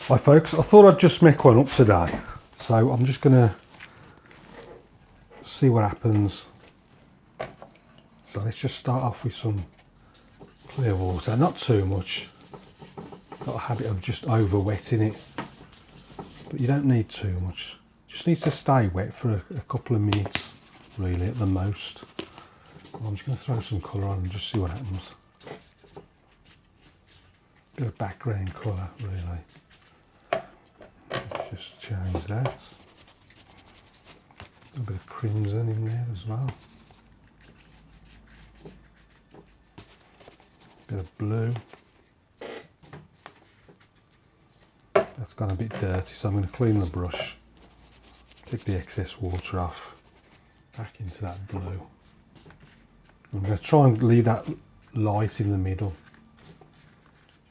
Hi folks, I thought I'd just make one up today, so I'm just going to see what happens. So let's just start off with some clear water, not too much. Got a habit of just over wetting it, but you don't need too much. Just needs to stay wet for a couple of minutes really at the most. I'm just going to throw some colour on and just see what happens. Bit of background colour really. Just change that. A bit of crimson in there as well. Bit of blue. That's gone a bit dirty, so I'm going to clean the brush. Take the excess water off. Back into that blue. I'm going to try and leave that light in the middle.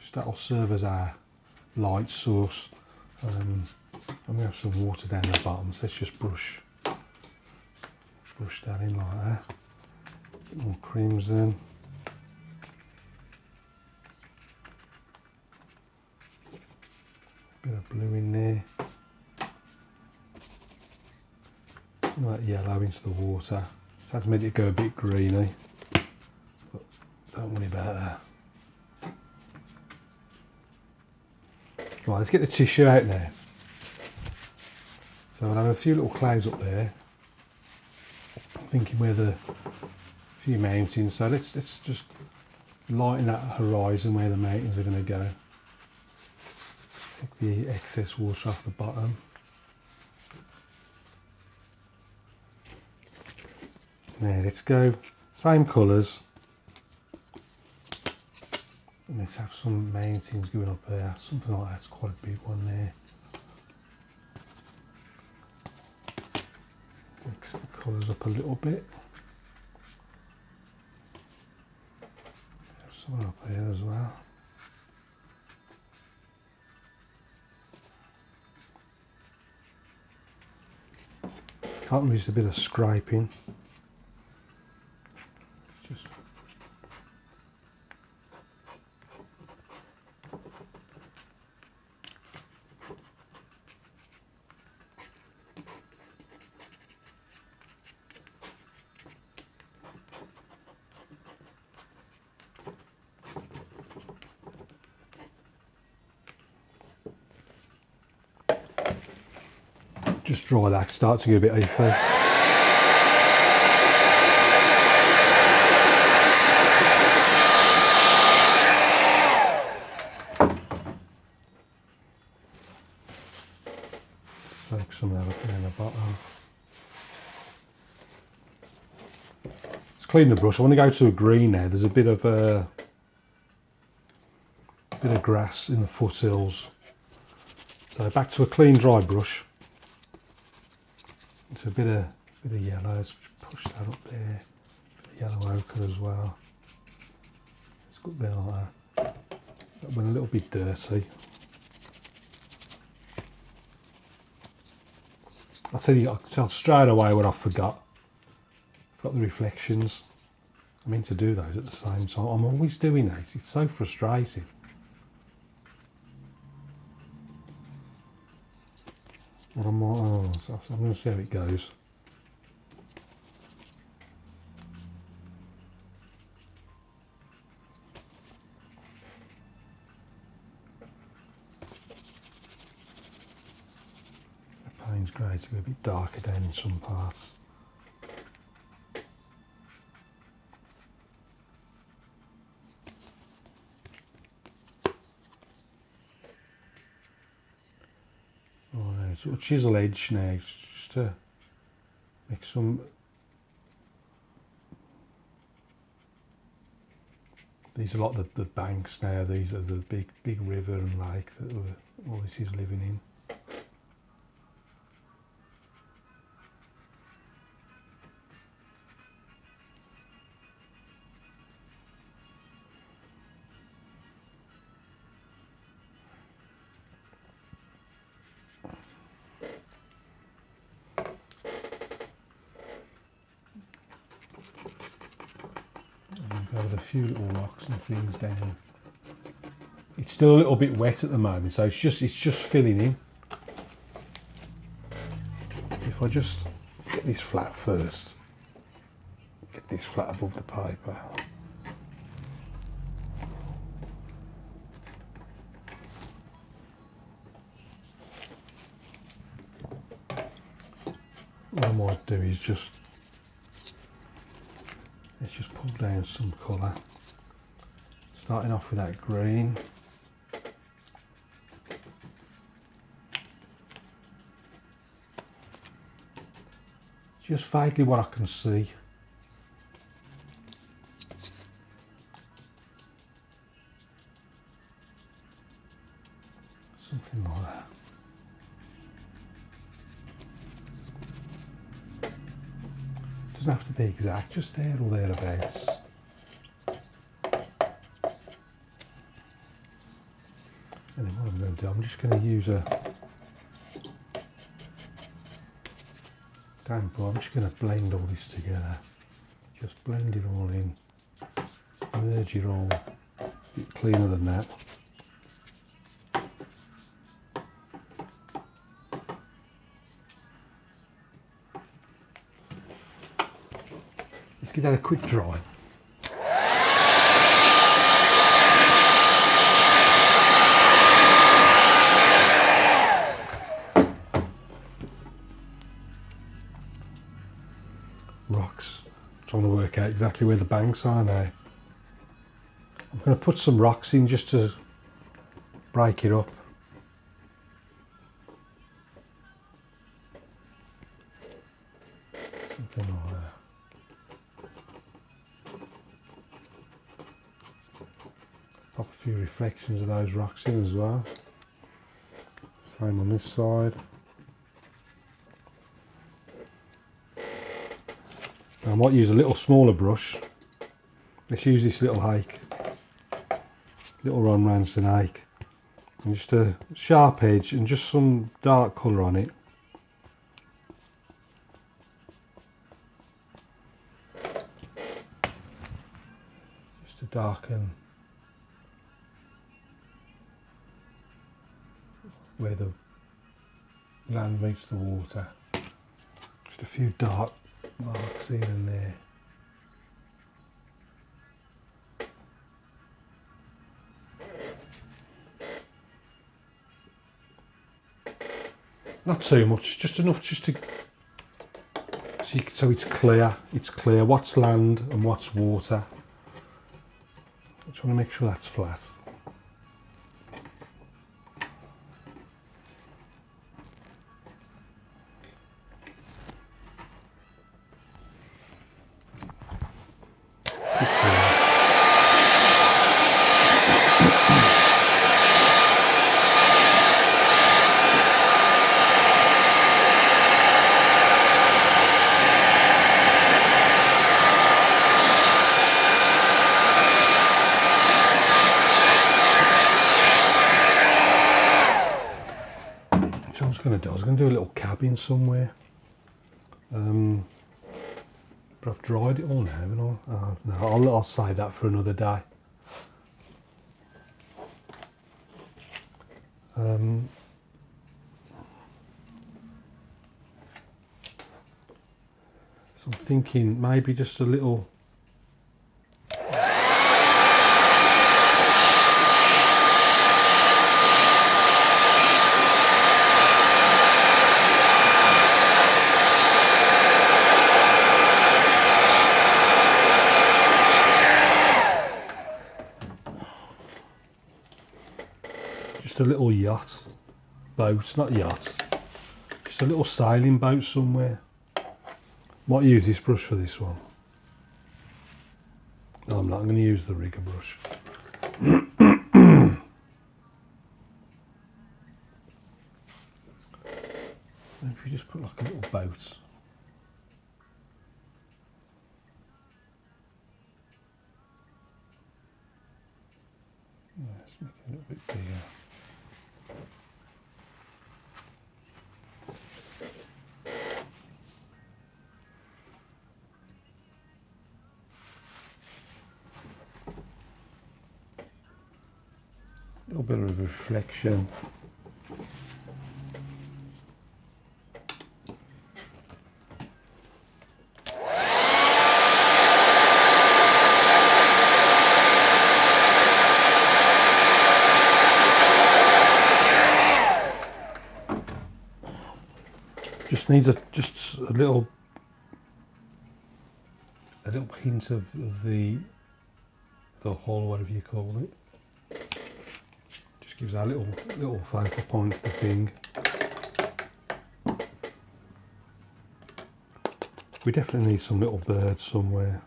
Just that'll serve as our light source. I'm going to have some water down the bottom, so let's just brush that in like that. Bit more crimson. Bit of blue in there. Some of that yellow into the water. That's made it go a bit greeny, but don't worry about that. Right, let's get the tissue out now. So I'll have a few little clouds up there. I'm thinking where the few mountains. So let's just lighten that horizon where the mountains are going to go. Take the excess water off the bottom. Now let's go same colours. And let's have some mountains going up there, something like that's quite a big one there. Mix the colours up a little bit. Have some up here as well. Can't miss a bit of scraping. Just dry that, start to get a bit leafy. Soak some of that up in the bottom. Let's clean the brush. I want to go to a green now. There's a bit of grass in the foothills. So back to a clean dry brush. It's a bit of yellow. Let's push that up there. Bit of yellow ochre as well. It's got a bit like that. That went a little bit dirty. I'll tell straight away what I forgot. I've got the reflections. I mean to do those at the same time. I'm always doing those. It's so frustrating. And I'm like, oh, so I'm going to see how it goes. The Payne's grey to go a bit darker down in some parts. Sort of chisel edge now, just to make some. These are like the banks now. These are the big river and lake that all this is living in. With a few little rocks and things down It's still a little bit wet at the moment, so it's just filling in. If I just get this flat first, get this flat above the paper. What I might do is let's just pull down some colour, starting off with that green. Just vaguely what I can see. Something like that. Doesn't have to be exact, just there or thereabouts. And then what I'm going to do, I'm just going to use a damper. I'm just going to blend all this together. Just blend it all in, merge it all, a bit cleaner than that. Let's give that a quick dry. Rocks. I'm trying to work out exactly where the banks are now. I'm going to put some rocks in just to break it up. Something like that. Pop a few reflections of those rocks in as well. Same on this side. I might use a little smaller brush. Let's use this little Hake, little Ranson Hake, and just a sharp edge and just some dark colour on it. Just to darken where the land meets the water. Just a few dark marks here and there. Not too much, just enough just to so it's clear. It's clear what's land and what's water. I just want to make sure that's flat. So I was going to do a little cabin somewhere, but I've dried it all now, haven't I? No, I'll save that for another day. So I'm thinking maybe just a little. Just a little yacht, boat, not yacht, just a little sailing boat somewhere. Might use this brush for this one. No, I'm not, I'm going to use the rigger brush. If you just put like a little boat. Let's make it a little bit bigger. bit of reflection. Just needs just a little hint of the hull, whatever you call it. Just gives that little focal point to the thing. We definitely need some little birds somewhere.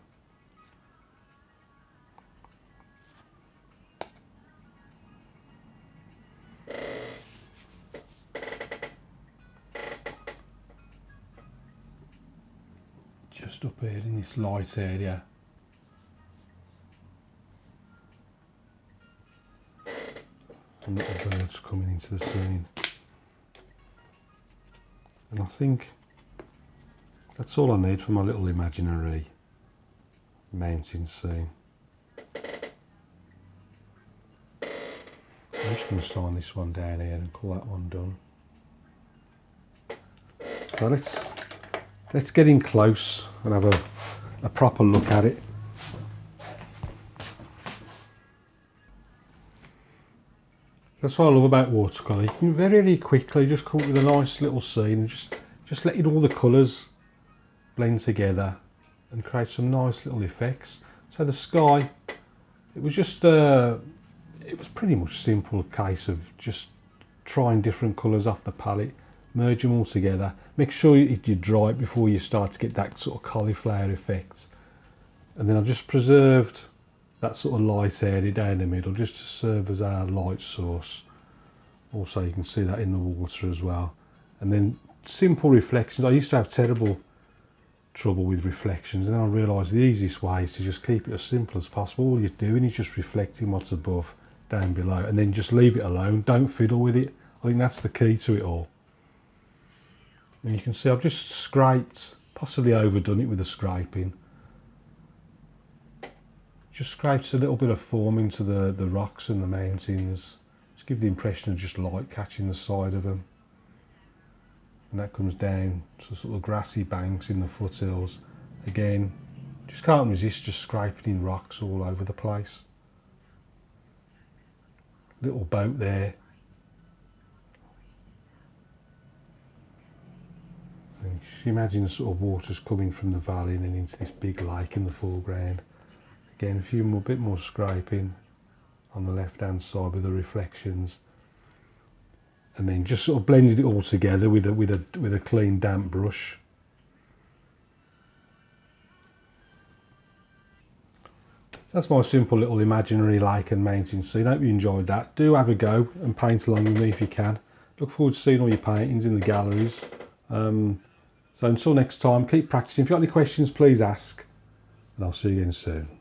Just up here in this light area. Some little birds coming into the scene. And I think that's all I need for my little imaginary mountain scene. I'm just going to sign this one down here and call that one done. So let's get in close and have a proper look at it. That's what I love about watercolour. You can very quickly just come up with a nice little scene and just letting all the colours blend together and create some nice little effects. So the sky, it was just it was pretty much a simple case of just trying different colours off the palette, merge them all together, make sure you dry it before you start to get that sort of cauliflower effect. And then I've just preserved that sort of light area down the middle just to serve as our light source. Also you can see that in the water as well. And then simple reflections. I used to have terrible trouble with reflections, and then I realised the easiest way is to just keep it as simple as possible. All you're doing is just reflecting what's above down below, and then just leave it alone. Don't fiddle with it. I think that's the key to it all. And you can see I've just scraped, possibly overdone it with the scraping. Just scrapes a little bit of form into the rocks and the mountains. Just give the impression of just light catching the side of them. And that comes down to sort of grassy banks in the foothills. Again, just can't resist just scraping in rocks all over the place. Little boat there. And just imagine the sort of waters coming from the valley and then into this big lake in the foreground. Again, a bit more scraping on the left hand side with the reflections, and then just sort of blended it all together with a clean damp brush. That's my simple little imaginary lake and mountain scene. I hope you enjoyed that. Do have a go and paint along with me if you can. Look forward to seeing all your paintings in the galleries. So until next time, keep practicing. If you've got any questions, please ask, and I'll see you again soon.